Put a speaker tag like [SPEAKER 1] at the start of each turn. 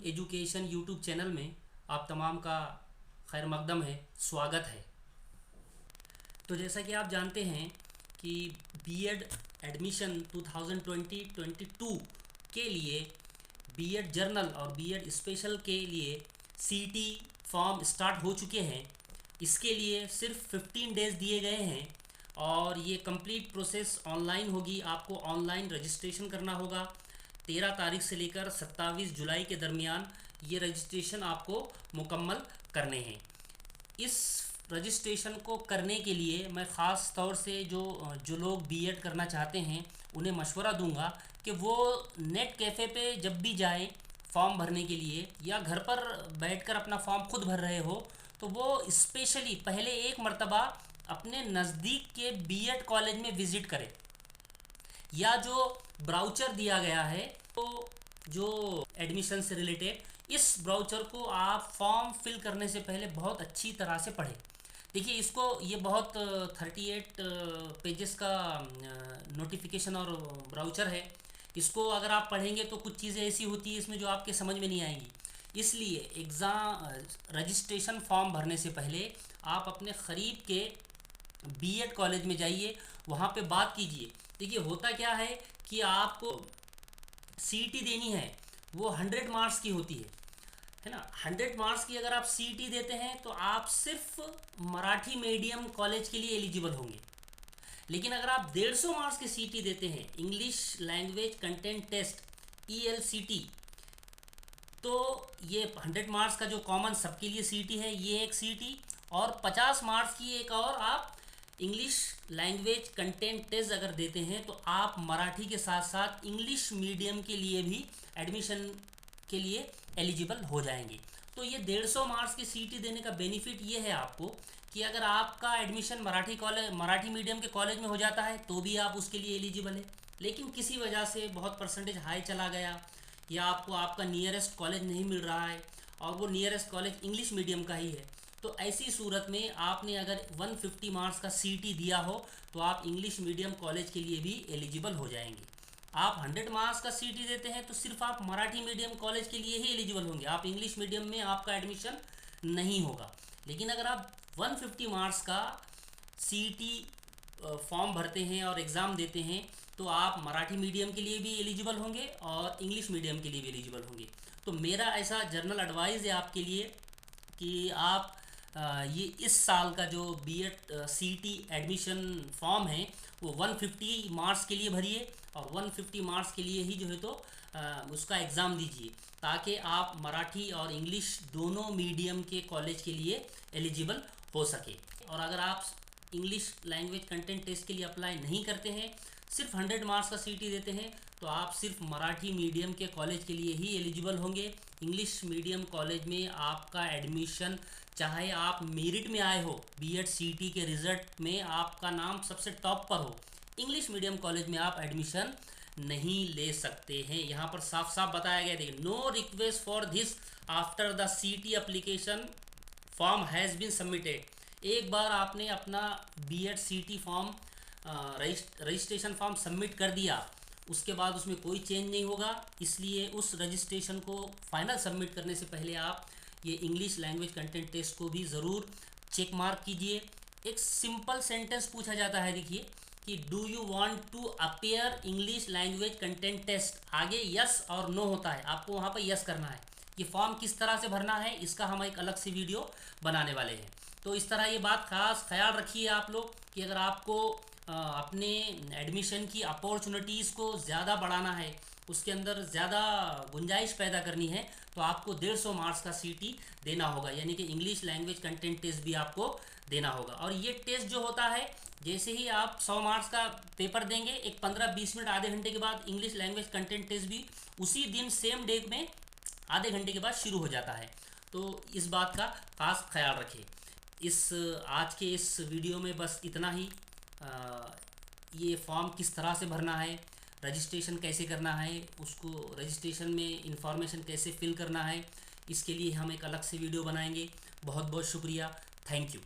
[SPEAKER 1] Education YouTube channel में आप तमाम का खैर मकदम है, स्वागत है। तो जैसा कि आप जानते हैं कि बीएड एडमिशन 2020-22 के लिए बीएड जर्नल और बीएड स्पेशल के लिए सीटी फॉर्म स्टार्ट हो चुके हैं। इसके लिए सिर्फ 15 डेज़ दिए गए हैं और ये कंप्लीट प्रोसेस ऑनलाइन होगी। आपको ऑनलाइन रजिस्ट्रेशन करना होगा। 13 तारीख से लेकर 27 जुलाई के दरमियान ये रजिस्ट्रेशन आपको मुकम्मल करने हैं। इस रजिस्ट्रेशन को करने के लिए मैं ख़ास तौर से जो लोग बीएड करना चाहते हैं उन्हें मशवरा दूंगा कि वो नेट कैफ़े पे जब भी जाएं फॉर्म भरने के लिए या घर पर बैठकर अपना फॉर्म खुद भर रहे हो तो वो स्पेशली पहले एक मर्तबा अपने नज़दीक के बीएड कॉलेज में विज़िट करें, या जो ब्राउचर दिया गया है तो जो एडमिशन से रिलेटेड इस ब्राउचर को आप फॉर्म फिल करने से पहले बहुत अच्छी तरह से पढ़ें। देखिए, ये बहुत 38 पेजेस का नोटिफिकेशन और ब्राउचर है। इसको अगर आप पढ़ेंगे तो कुछ चीज़ें ऐसी होती है इसमें जो आपके समझ में नहीं आएंगी। इसलिए एग्ज़ाम रजिस्ट्रेशन फॉर्म भरने से पहले आप अपने क़रीब के बीएड कॉलेज में जाइए, वहाँ पे बात कीजिए। देखिए, होता क्या है कि आपको सीईटी देनी है, वो 100 मार्क्स की होती है ना। 100 मार्क्स की अगर आप सीईटी देते हैं तो आप सिर्फ मराठी मीडियम कॉलेज के लिए एलिजिबल होंगे। लेकिन अगर आप 150 मार्क्स की सीईटी देते हैं, इंग्लिश लैंग्वेज कंटेंट टेस्ट ईएलसीटी, तो ये 100 मार्क्स का जो कॉमन सबके लिए सीईटी है, ये एक सीईटी, और 50 मार्क्स की एक और आप इंग्लिश लैंग्वेज कंटेंट टेस्ट अगर देते हैं तो आप मराठी के साथ साथ इंग्लिश मीडियम के लिए भी एडमिशन के लिए एलिजिबल हो जाएंगे। तो ये 150 मार्क्स की सीईटी देने का बेनिफिट ये है आपको कि अगर आपका एडमिशन मराठी मीडियम के कॉलेज में हो जाता है तो भी आप उसके लिए एलिजिबल है। लेकिन किसी वजह से बहुत परसेंटेज हाई चला गया या आपको आपका नियरेस्ट कॉलेज नहीं मिल रहा है और वो नियरेस्ट कॉलेज इंग्लिश मीडियम का ही है, तो ऐसी सूरत में आपने अगर 150 मार्क्स का सीईटी दिया हो तो आप इंग्लिश मीडियम कॉलेज के लिए भी एलिजिबल हो जाएंगे। आप 100 मार्क्स का सीईटी देते हैं तो सिर्फ आप मराठी मीडियम कॉलेज के लिए ही एलिजिबल होंगे, आप इंग्लिश मीडियम में आपका एडमिशन नहीं होगा। लेकिन अगर आप 150 मार्क्स का सीईटी फॉर्म भरते हैं और एग्ज़ाम देते हैं तो आप मराठी मीडियम के लिए भी एलिजिबल होंगे और इंग्लिश मीडियम के लिए भी एलिजिबल होंगे। तो मेरा ऐसा जनरल एडवाइस है आपके लिए कि आप ये इस साल का जो बीएड सीईटी एडमिशन फॉर्म है वो 150 मार्क्स के लिए भरिए और 150 मार्क्स के लिए ही जो है तो उसका एग्ज़ाम दीजिए, ताकि आप मराठी और इंग्लिश दोनों मीडियम के कॉलेज के लिए एलिजिबल हो सके। और अगर आप इंग्लिश लैंग्वेज कंटेंट टेस्ट के लिए अप्लाई नहीं करते हैं, सिर्फ 100 मार्क्स का सीईटी देते हैं, तो आप सिर्फ मराठी मीडियम के कॉलेज के लिए ही एलिजिबल होंगे। इंग्लिश मीडियम कॉलेज में आपका एडमिशन, चाहे आप मेरिट में आए हो, बीएड सीईटी के रिज़ल्ट में आपका नाम सबसे टॉप पर हो, इंग्लिश मीडियम कॉलेज में आप एडमिशन नहीं ले सकते हैं। यहाँ पर साफ साफ बताया गया है, no request for this after the CET application form has been submitted. एक बार आपने अपना BEd CET form registration form submit कर दिया, उसके बाद उसमें कोई चेंज नहीं होगा। इसलिए उस रजिस्ट्रेशन को फाइनल सबमिट करने से पहले आप ये इंग्लिश लैंग्वेज कंटेंट टेस्ट को भी ज़रूर चेक मार्क कीजिए। एक सिंपल सेंटेंस पूछा जाता है, देखिए कि do you want to appear English language content test, आगे यस और नो होता है, आपको वहाँ पर यस करना है। ये फॉर्म किस तरह से भरना है इसका हम एक अलग से वीडियो बनाने वाले हैं। तो इस तरह ये बात खास ख्याल रखिए आप लोग कि अगर आपको अपने एडमिशन की अपॉर्चुनिटीज़ को ज़्यादा बढ़ाना है, उसके अंदर ज़्यादा गुंजाइश पैदा करनी है, तो आपको 150 मार्क्स का सीईटी देना होगा, यानी कि इंग्लिश लैंग्वेज कंटेंट टेस्ट भी आपको देना होगा। और ये टेस्ट जो होता है, जैसे ही आप 100 मार्क्स का पेपर देंगे, एक 15-20 मिनट आधे घंटे के बाद इंग्लिश लैंग्वेज कंटेंट टेस्ट भी उसी दिन सेम डे में आधे घंटे के बाद शुरू हो जाता है। तो इस बात का खास ख्याल रखें। आज के इस वीडियो में बस इतना ही। ये फॉर्म किस तरह से भरना है, रजिस्ट्रेशन कैसे करना है, उसको रजिस्ट्रेशन में इंफॉर्मेशन कैसे फिल करना है, इसके लिए हम एक अलग से वीडियो बनाएंगे। बहुत बहुत शुक्रिया, थैंक यू।